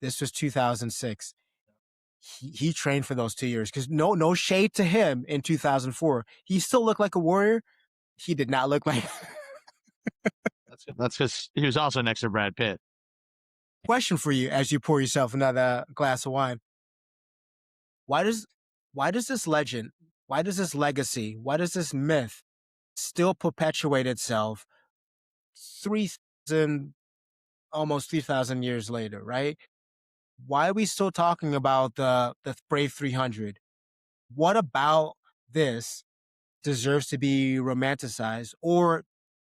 Speaker 1: This was 2006. He trained for those 2 years because no shade to him in 2004. He still looked like a warrior. He did not look like.
Speaker 2: That's because he was also next to Brad Pitt.
Speaker 1: Question for you as you pour yourself another glass of wine. Why does this legend, why does this legacy, why does this myth still perpetuate itself 3,000, almost 3,000 years later, right? Why are we still talking about the Brave 300? What about this deserves to be romanticized, or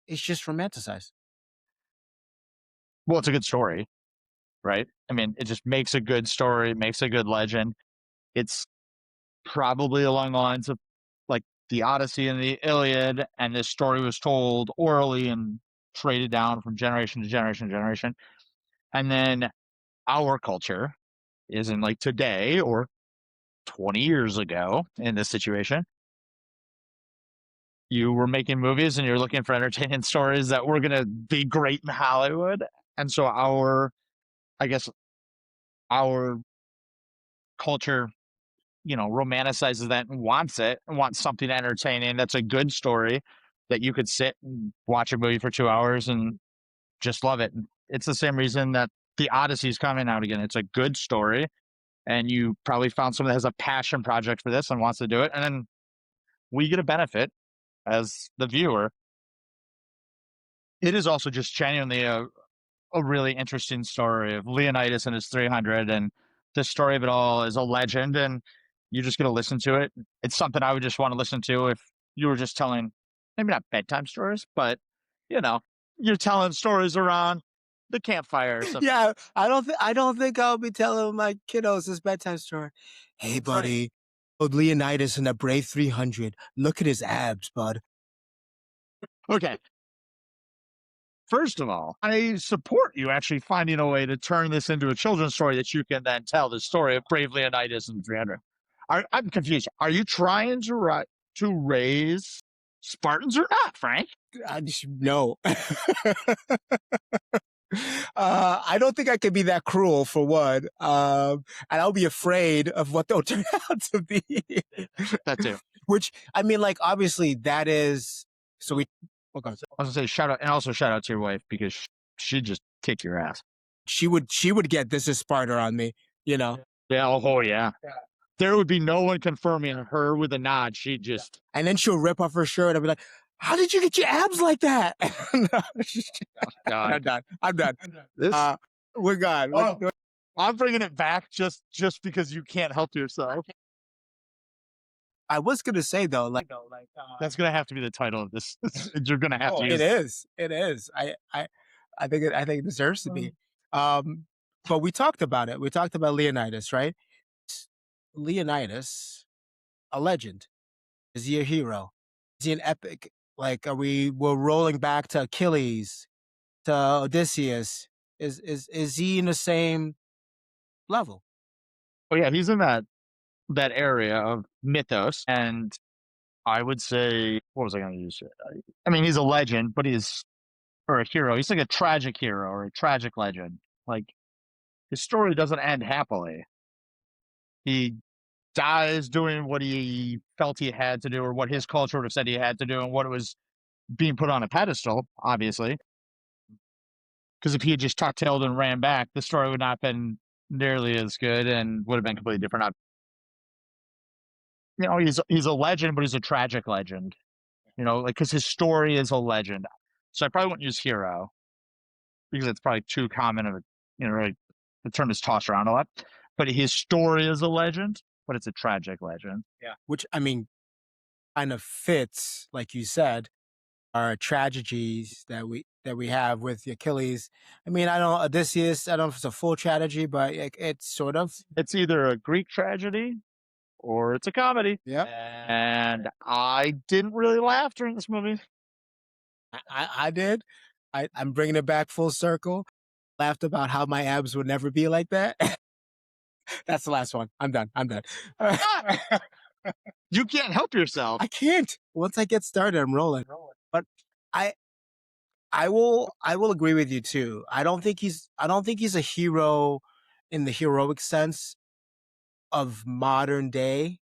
Speaker 1: it's just romanticized?
Speaker 2: Well, it's a good story, right? I mean, it just makes a good story, makes a good legend. It's probably along the lines of like the Odyssey and the Iliad, and this story was told orally and traded down from generation to generation to generation. And then our culture is in like today or 20 years ago in this situation. You were making movies and you're looking for entertaining stories that were going to be great in Hollywood. And so I guess, our culture, romanticizes that and wants it and wants something entertaining. That's a good story that you could sit and watch a movie for 2 hours and just love it. It's the same reason that the Odyssey is coming out again. It's a good story, and you probably found someone that has a passion project for this and wants to do it. And then we get a benefit as the viewer. It is also just genuinely a really interesting story of Leonidas and his 300, and the story of it all is a legend, and you're just going to listen to it. It's something I would just want to listen to if you were just telling, maybe not bedtime stories, but you're telling stories around the campfire or something.
Speaker 1: Yeah, I don't think I'll be telling my kiddos this bedtime story. Hey, buddy, Leonidas in a Brave 300. Look at his abs, bud.
Speaker 2: Okay. First of all, I support you actually finding a way to turn this into a children's story that you can then tell the story of Brave Leonidas and 300. I'm confused. Are you trying to raise Spartans or not, Frank?
Speaker 1: No. I don't think I could be that cruel for one. And I'll be afraid of what they'll turn out to be.
Speaker 2: That too.
Speaker 1: Which, I mean, like, obviously that is, so we, okay.
Speaker 2: I was gonna say shout out, and also shout out to your wife, because she'd just kick your ass.
Speaker 1: She would get this is Sparta on me,
Speaker 2: Yeah. Oh yeah. There would be no one confirming her with a nod. She'd just,
Speaker 1: and then she'll rip off her shirt and be like, how did you get your abs like that?
Speaker 2: God.
Speaker 1: I'm done.
Speaker 2: This,
Speaker 1: we're gone.
Speaker 2: I'm bringing it back just because you can't help yourself.
Speaker 1: I was gonna say though,
Speaker 2: that's gonna have to be the title of this. You're gonna have to use
Speaker 1: it. Is. I think it deserves to be. But we talked about it. We talked about Leonidas, right? Leonidas, a legend. Is he a hero? Is he an epic? Like, we're rolling back to Achilles, to Odysseus. Is he in the same level?
Speaker 2: Oh yeah, he's in that area of mythos, and I would say, what was I going to use? I mean, he's a legend, but or a hero. He's like a tragic hero or a tragic legend. Like, his story doesn't end happily. He dies doing what he felt he had to do, or what his culture would have said he had to do, and what it was being put on a pedestal, obviously. Because if he had just tuck-tailed and ran back, the story would not have been nearly as good and would have been completely different. You know, he's a legend, but he's a tragic legend. You know, like because his story is a legend. So I probably wouldn't use hero because it's probably too common of a, you know, like the term is tossed around a lot. But his story is a legend, but it's a tragic legend.
Speaker 1: Yeah. Which, I mean, kind of fits, like you said, our tragedies that we have with Achilles. I mean, I don't Odysseus. I don't know if it's a full tragedy, but it's sort of.
Speaker 2: It's either a Greek tragedy or it's a comedy.
Speaker 1: Yeah.
Speaker 2: And I didn't really laugh during this movie.
Speaker 1: I did. I'm bringing it back full circle. Laughed about how my abs would never be like that. That's the last one. I'm done. I'm done.
Speaker 2: You can't help yourself.
Speaker 1: I can't. Once I get started, I'm rolling. But I I will agree with you too. I don't think he's a hero in the heroic sense of modern day,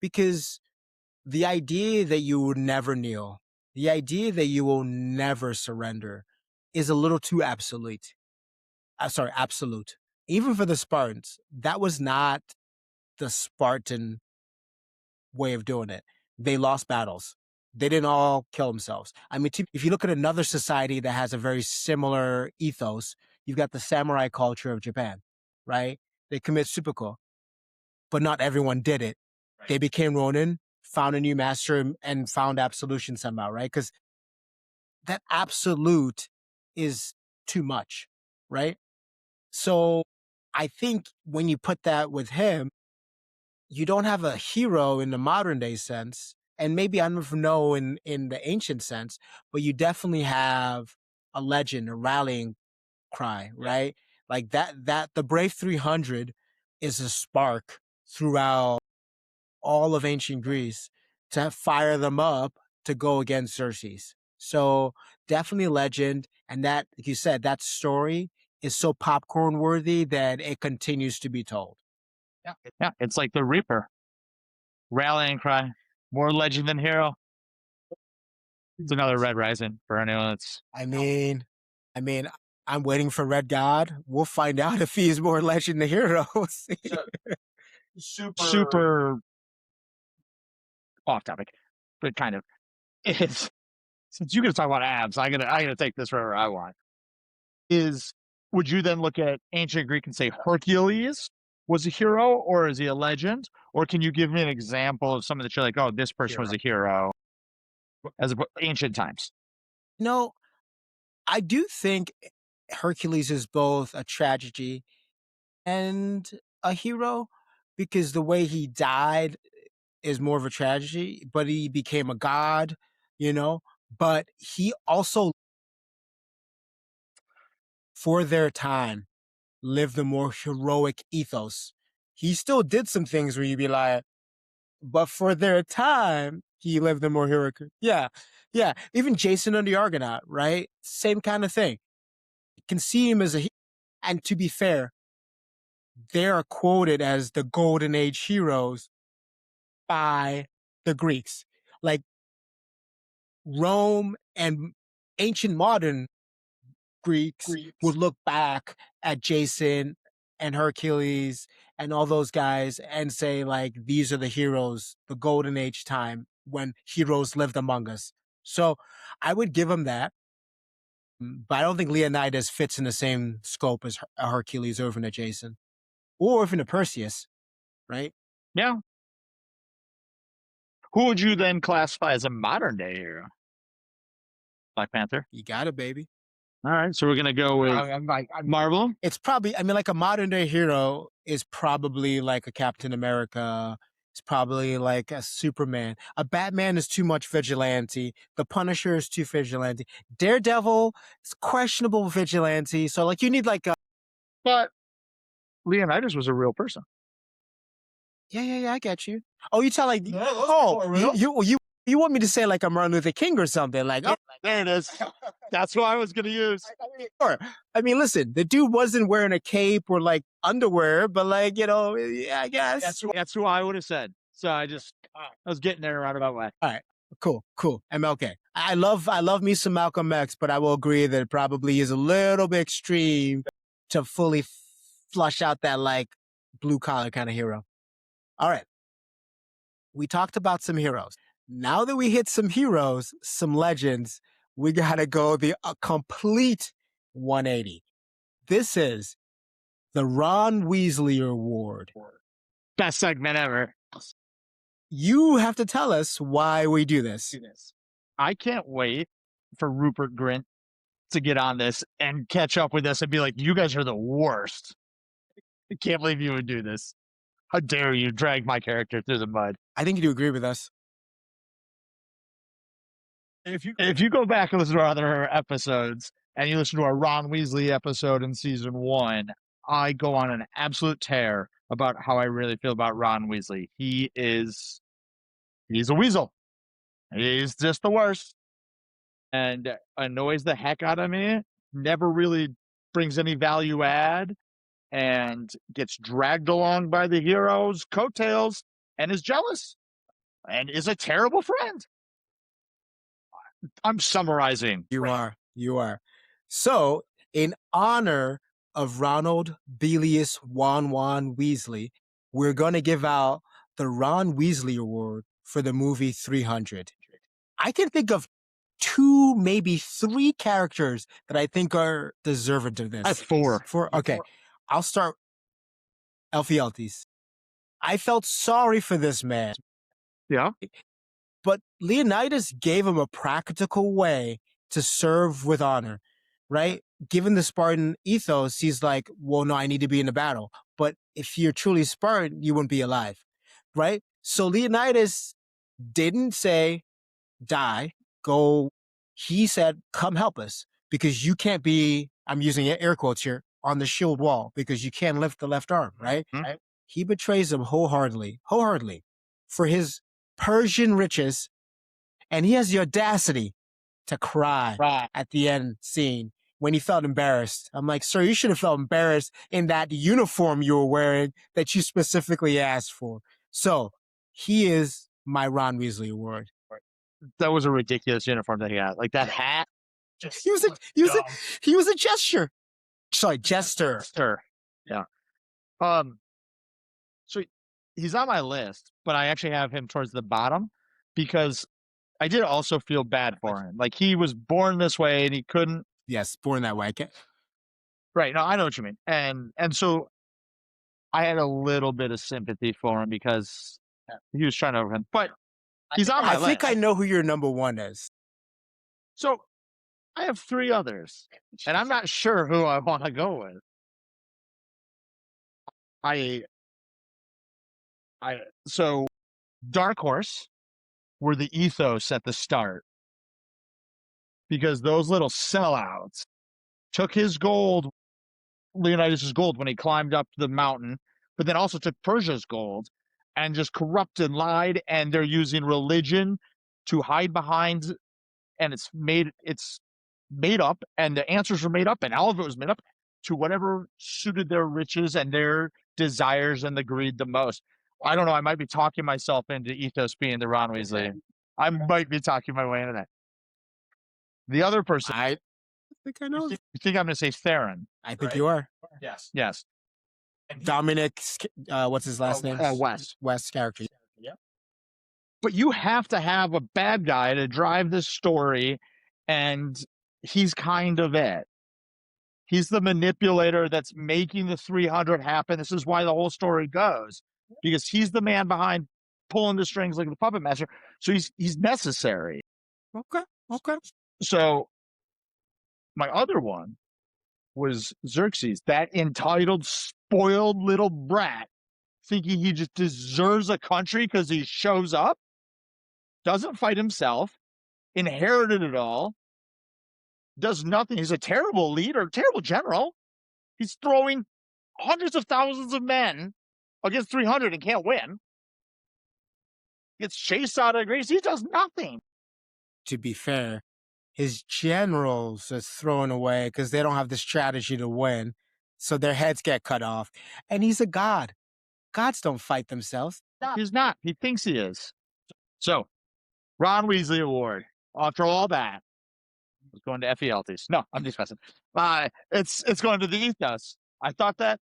Speaker 1: because the idea that you would never kneel, the idea that you will never surrender is a little too absolute. Sorry, absolute. Even for the Spartans, that was not the Spartan way of doing it. They lost battles. They didn't all kill themselves. I mean, if you look at another society that has a very similar ethos, you've got the samurai culture of Japan, right? They commit seppuku, but not everyone did it. Right. They became Ronin, found a new master, and found absolution somehow, right? Because that absolute is too much, right? So I think when you put that with him, you don't have a hero in the modern day sense, and maybe I don't know in the ancient sense, but you definitely have a legend, a rallying cry, right? Like that the Brave 300 is a spark throughout all of ancient Greece to fire them up to go against Xerxes. So definitely a legend, and that, like you said, that story is so popcorn worthy that it continues to be told.
Speaker 2: Yeah, it's like the Reaper. Rallying cry. More legend than hero. It's another Red Rising for anyone that's.
Speaker 1: I mean, I'm waiting for Red God. We'll find out if he's more legend than hero.
Speaker 2: Super off topic, but kind of. Is since you're gonna talk about abs, I'm gonna take this wherever I want. Would you then look at ancient Greek and say Hercules was a hero, or is he a legend? Or can you give me an example of something that you're like, oh, this person was a hero as ancient times?
Speaker 1: No, I do think Hercules is both a tragedy and a hero, because the way he died is more of a tragedy, but he became a god, you know. But he also, for their time, lived a more heroic ethos. He still did some things where you'd be like, but for their time, he lived a more heroic. Yeah, yeah. Even Jason and the Argonaut, right? Same kind of thing. You can see him as a, and to be fair, they are quoted as the golden age heroes by the Greeks. Like Rome and ancient modern Greeks would look back at Jason and Hercules and all those guys and say, like, these are the heroes, the golden age time when heroes lived among us. So I would give him that. But I don't think Leonidas fits in the same scope as Hercules or even a Jason or even a Perseus, right?
Speaker 2: Yeah. Who would you then classify as a modern day hero? Black Panther.
Speaker 1: You got it, baby.
Speaker 2: All right, so we're gonna go with Marvel.
Speaker 1: It's probably, I mean, like a modern day hero is probably like a Captain America. It's probably like a Superman. A Batman is too much vigilante. The Punisher is too vigilante. Daredevil is questionable vigilante. So like you need like a.
Speaker 2: But Leonidas was a real person.
Speaker 1: Yeah, I get you. Oh, you tell like, oh, you You want me to say like I'm Martin Luther King or something? Like, oh,
Speaker 2: There it is. That's what I was going to use.
Speaker 1: sure. I mean, listen, the dude wasn't wearing a cape or like underwear, but like, yeah, I guess.
Speaker 2: That's who I would have said. So I was getting there around about way.
Speaker 1: All right. Cool. MLK. I love me some Malcolm X, but I will agree that it probably is a little bit extreme to fully flush out that like blue collar kind of hero. All right. We talked about some heroes. Now that we hit some heroes, some legends, we gotta go the complete 180. This is the Ron Weasley Award.
Speaker 2: Best segment ever.
Speaker 1: You have to tell us why we do this.
Speaker 2: I can't wait for Rupert Grint to get on this and catch up with us and be like, you guys are the worst. I can't believe you would do this. How dare you drag my character through the mud?
Speaker 1: I think you do agree with us.
Speaker 2: If you go back and listen to our other episodes and you listen to our Ron Weasley episode in season 1, I go on an absolute tear about how I really feel about Ron Weasley. He's a weasel. He's just the worst and annoys the heck out of me. Never really brings any value add and gets dragged along by the hero's coattails and is jealous and is a terrible friend. I'm summarizing.
Speaker 1: You are. So, in honor of Ronald Belius Wan Weasley, we're going to give out the Ron Weasley Award for the movie 300. I can think of 2, maybe 3 characters that I think are deserving of this.
Speaker 2: That's 4.
Speaker 1: Okay. I'll start Elfieltes. I felt sorry for this man.
Speaker 2: Yeah.
Speaker 1: But Leonidas gave him a practical way to serve with honor, right? Given the Spartan ethos, he's like, well, no, I need to be in the battle. But if you're truly Spartan, you wouldn't be alive, right? So Leonidas didn't say, die, go. He said, come help us because you can't be, I'm using air quotes here, on the shield wall because you can't lift the left arm, right?
Speaker 2: Mm-hmm.
Speaker 1: He betrays him wholeheartedly for his Persian riches, and he has the audacity to cry at the end scene when he felt embarrassed. I'm like, sir, you should have felt embarrassed in that uniform you were wearing that you specifically asked for. So he is my Ron Weasley Award.
Speaker 2: That was a ridiculous uniform that he had. Like that hat.
Speaker 1: He was a gesture. Sorry, jester.
Speaker 2: Yeah. So he's on my list, but I actually have him towards the bottom because I did also feel bad for him. Like he was born this way and he couldn't.
Speaker 1: Yes, born that way.
Speaker 2: Right. No, I know what you mean. And so I had a little bit of sympathy for him because he was trying to overcome. But he's on my list.
Speaker 1: I think I know who your number 1 is.
Speaker 2: So I have 3 others, and I'm not sure who I want to go with. So Dark Horse were the ethos at the start because those little sellouts took his gold, Leonidas' gold, when he climbed up the mountain, but then also took Persia's gold and just corrupted and lied, and they're using religion to hide behind, and it's made up, and the answers were made up, and all of it was made up to whatever suited their riches and their desires and the greed the most. I don't know. I might be talking myself into ethos being the Ron Weasley. I might be talking my way into that. The other person,
Speaker 1: I think I know.
Speaker 2: You think I'm going to say Theron?
Speaker 1: I think you are.
Speaker 2: Yes.
Speaker 1: Dominic, what's his last name? West character.
Speaker 2: Yeah. But you have to have a bad guy to drive this story, and he's kind of it. He's the manipulator that's making the 300 happen. This is why the whole story goes, because he's the man behind pulling the strings like the puppet master. So he's necessary.
Speaker 1: Okay.
Speaker 2: So my other one was Xerxes, that entitled, spoiled little brat, thinking he just deserves a country because he shows up, doesn't fight himself, inherited it all, does nothing. He's a terrible leader, terrible general. He's throwing hundreds of thousands of men against 300 and can't win. gets chased out of Greece. He does nothing.
Speaker 1: To be fair, his generals are thrown away because they don't have the strategy to win. So their heads get cut off. And he's a god. Gods don't fight themselves.
Speaker 2: He's not. He thinks he is. So, Ron Weasley Award. After all that, it's going to Ephialtes. No, I'm just messing. It's going to the ethos. I thought that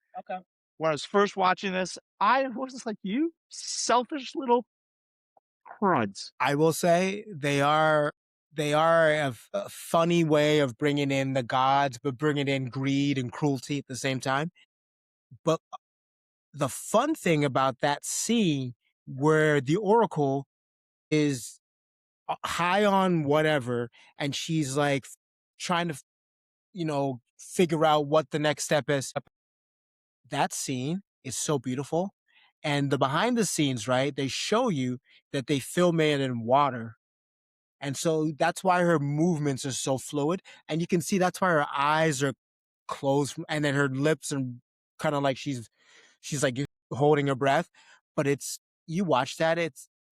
Speaker 2: when I was first watching this, I was just like, you selfish little cruds.
Speaker 1: I will say they are a funny way of bringing in the gods, but bringing in greed and cruelty at the same time. But the fun thing about that scene where the Oracle is high on whatever, and she's like trying to, figure out what the next step is. That scene is so beautiful. And the behind the scenes, right? They show you that they film it in water. And so that's why her movements are so fluid. And you can see that's why her eyes are closed and then her lips are kind of like she's like holding her breath. But you watch that,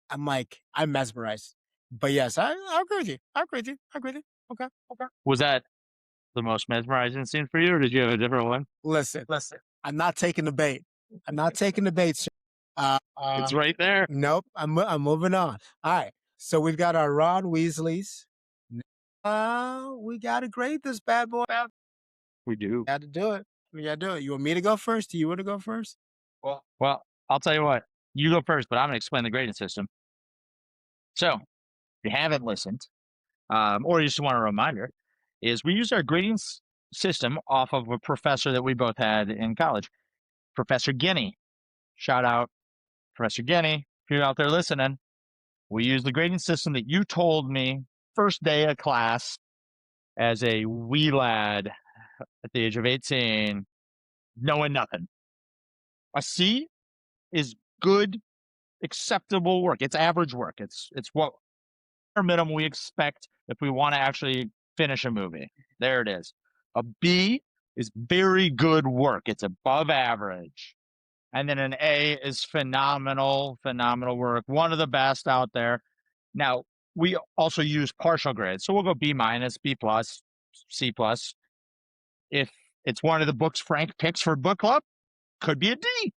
Speaker 1: I'm mesmerized. But yes, I agree with you. I agree with you. I agree with you. Okay. Okay.
Speaker 2: Was that the most mesmerizing scene for you, or did you have a different one?
Speaker 1: Listen. I'm not taking the bait. I'm not taking the bait, sir.
Speaker 2: It's right there.
Speaker 1: Nope. I'm moving on. All right. So we've got our Ron Weasleys. We gotta grade this bad boy.
Speaker 2: We do.
Speaker 1: Got to do it. We gotta do it. You want me to go first? Do you want to go first?
Speaker 2: Well, I'll tell you what. You go first, but I'm going to explain the grading system. So, if you haven't listened, or you just want a reminder, is we use our grading system off of a professor that we both had in college, Professor Guinea. Shout out, Professor Guinea. If you're out there listening, we use the grading system that you told me first day of class as a wee lad at the age of 18, knowing nothing. A C is good, acceptable work. It's average work. It's what our minimum we expect if we want to actually finish a movie. There it is. A B is very good work. It's above average. And then an A is phenomenal work. One of the best out there. Now, we also use partial grades. So we'll go B minus, B plus, C plus. If it's one of the books Frank picks for book club, could be a D.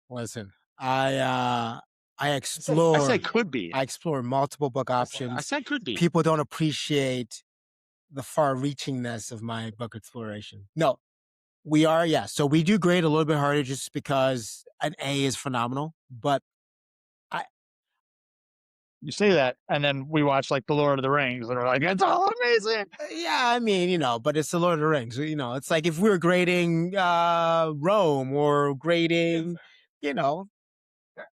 Speaker 1: Listen, I explore.
Speaker 2: I said could be.
Speaker 1: I explore multiple book options.
Speaker 2: I said could be.
Speaker 1: People don't appreciate the far-reachingness of my book exploration. No, we are, yeah. So we do grade a little bit harder just because an A is phenomenal. But
Speaker 2: you say that, and then we watch like The Lord of the Rings, and we're like, it's all amazing.
Speaker 1: Yeah, I mean, but it's The Lord of the Rings. It's like if we were grading Rome or grading,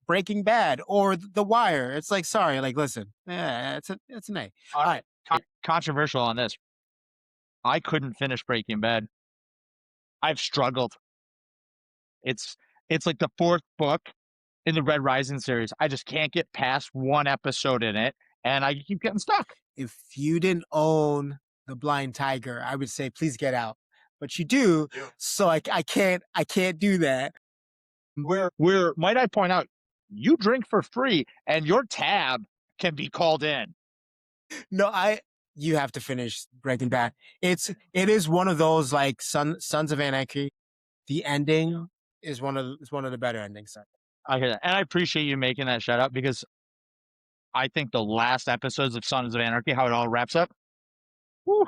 Speaker 1: Breaking Bad or The Wire. It's like, sorry, like, listen, yeah, it's an A. All right.
Speaker 2: Controversial on this. I couldn't finish Breaking Bad. I've struggled. It's like the fourth book in the Red Rising series. I just can't get past one episode in it, and I keep getting stuck.
Speaker 1: If you didn't own The Blind Tiger, I would say please get out. But you do, so I can't do that.
Speaker 2: Where might I point out, you drink for free, and your tab can be called in.
Speaker 1: No, you have to finish Breaking Bad. It is one of those like Sons of Anarchy. The ending is one of the better endings.
Speaker 2: I hear that, and I appreciate you making that shout out because I think the last episodes of Sons of Anarchy, how it all wraps up, whew,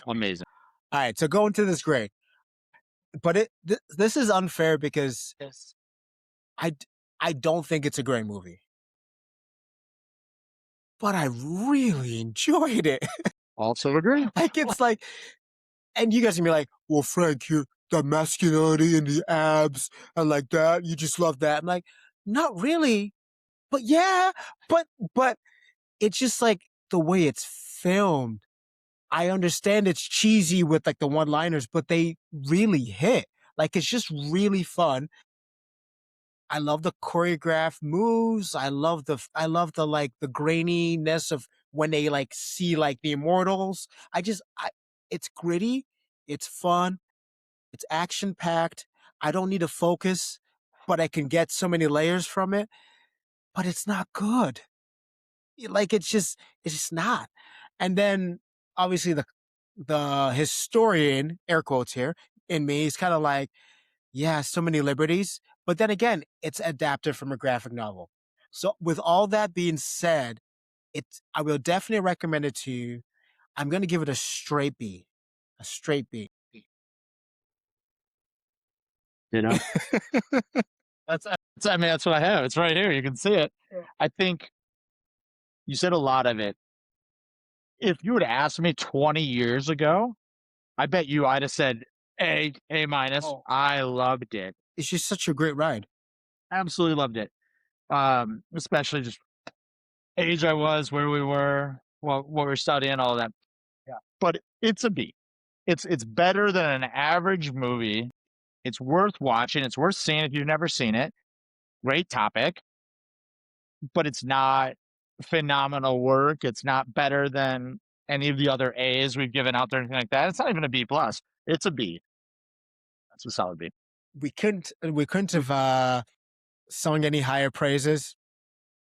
Speaker 2: amazing.
Speaker 1: All right, so go into this grade, but this is unfair because I don't think it's a great movie, but I really enjoyed it.
Speaker 2: Also agree.
Speaker 1: Like it's like, and you guys can be like, well, Frank, the masculinity and the abs and like that, you just love that. I'm like, not really, but yeah, but it's just like the way it's filmed. I understand it's cheesy with like the one-liners, but they really hit. Like it's just really fun. I love the choreographed moves. I love the like the graininess of when they like see like the immortals. It's gritty, it's fun, it's action packed. I don't need to focus, but I can get so many layers from it. but it's not good. Like it's just not. And then obviously the historian, air quotes here, in me is kind of like, yeah, so many liberties. But then again, it's adapted from a graphic novel. So with all that being said, I will definitely recommend it to you. I'm gonna give it a straight B. A straight B.
Speaker 2: You know, I mean, that's what I have. It's right here. You can see it. I think you said a lot of it. If you would have asked me 20 years ago, I bet you I'd have said A minus.
Speaker 1: Oh.
Speaker 2: I loved it.
Speaker 1: It's just such a great ride.
Speaker 2: Absolutely loved it. Especially just age I was, where we were, what we were studying, all of that.
Speaker 1: Yeah.
Speaker 2: But it's a B. It's better than an average movie. It's worth watching. It's worth seeing if you've never seen it. Great topic, but it's not phenomenal work. It's not better than any of the other A's we've given out there, anything like that. It's not even a B plus. It's a B. That's a solid B.
Speaker 1: We couldn't have sung any higher praises.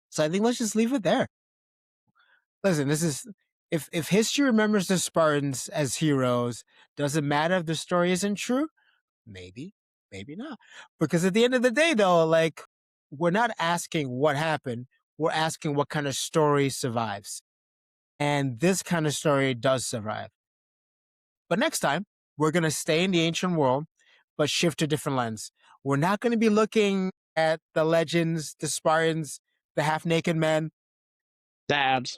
Speaker 1: So I think let's just leave it there. Listen, this is if history remembers the Spartans as heroes, does it matter if the story isn't true? Maybe, maybe not. Because at the end of the day, though, like we're not asking what happened, we're asking what kind of story survives. And this kind of story does survive. But next time, we're gonna stay in the ancient world, but shift to a different lens. We're not gonna be looking at the legends, the Spartans, the half-naked men,
Speaker 2: Dabs.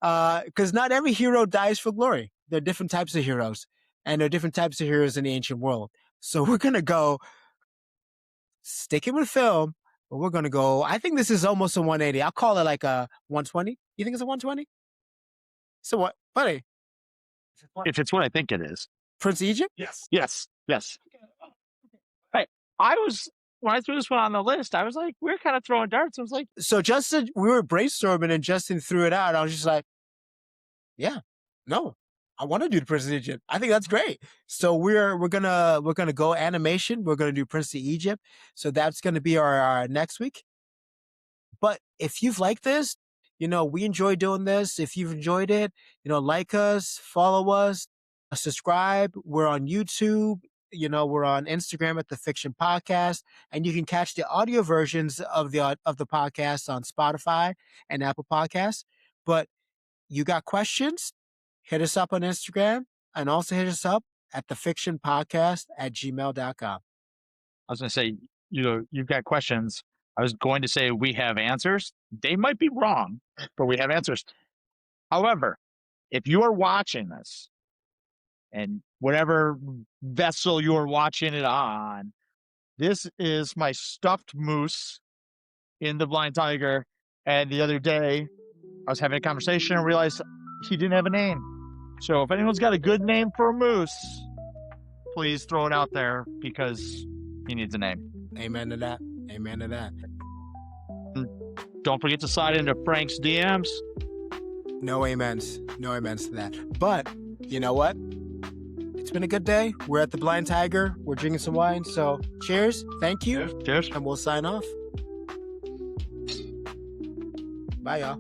Speaker 1: because not every hero dies for glory. There are different types of heroes, and there are different types of heroes in the ancient world. So we're gonna go sticking with film, but we're gonna go. I think this is almost a 180. I'll call it like a 120. You think it's a 120? So what, buddy?
Speaker 2: If it's what I think it is.
Speaker 1: Prince of Egypt?
Speaker 2: Yes. Hey, I was when I threw this one on the list, I was like, we're kind of throwing darts. I was like,
Speaker 1: So Justin, we were brainstorming, and Justin threw it out. I was just like, yeah, no, I want to do the Prince of Egypt. I think that's great. So we're gonna go animation. We're gonna do Prince of Egypt. So that's gonna be our next week. But if you've liked this, we enjoy doing this. If you've enjoyed it, like us, follow us, subscribe. We're on YouTube. We're on Instagram at The Fiction Podcast, and you can catch the audio versions of the podcast on Spotify and Apple Podcasts. But you got questions? Hit us up on Instagram, and also hit us up at thefictionpodcast@gmail.com.
Speaker 2: I was going to say, you've got questions. I was going to say we have answers. They might be wrong, but we have answers. However, if you are watching this and whatever vessel you're watching it on, this is my stuffed moose in the Blind Tiger. And the other day, I was having a conversation and realized he didn't have a name. So if anyone's got a good name for a moose, please throw it out there because he needs a name.
Speaker 1: Amen to that. Amen to that.
Speaker 2: Don't forget to slide into Frank's DMs.
Speaker 1: No amens. No amens to that. But you know what? It's been a good day. We're at the Blind Tiger. We're drinking some wine. So cheers. Thank you.
Speaker 2: Cheers.
Speaker 1: And we'll sign off. Bye, y'all.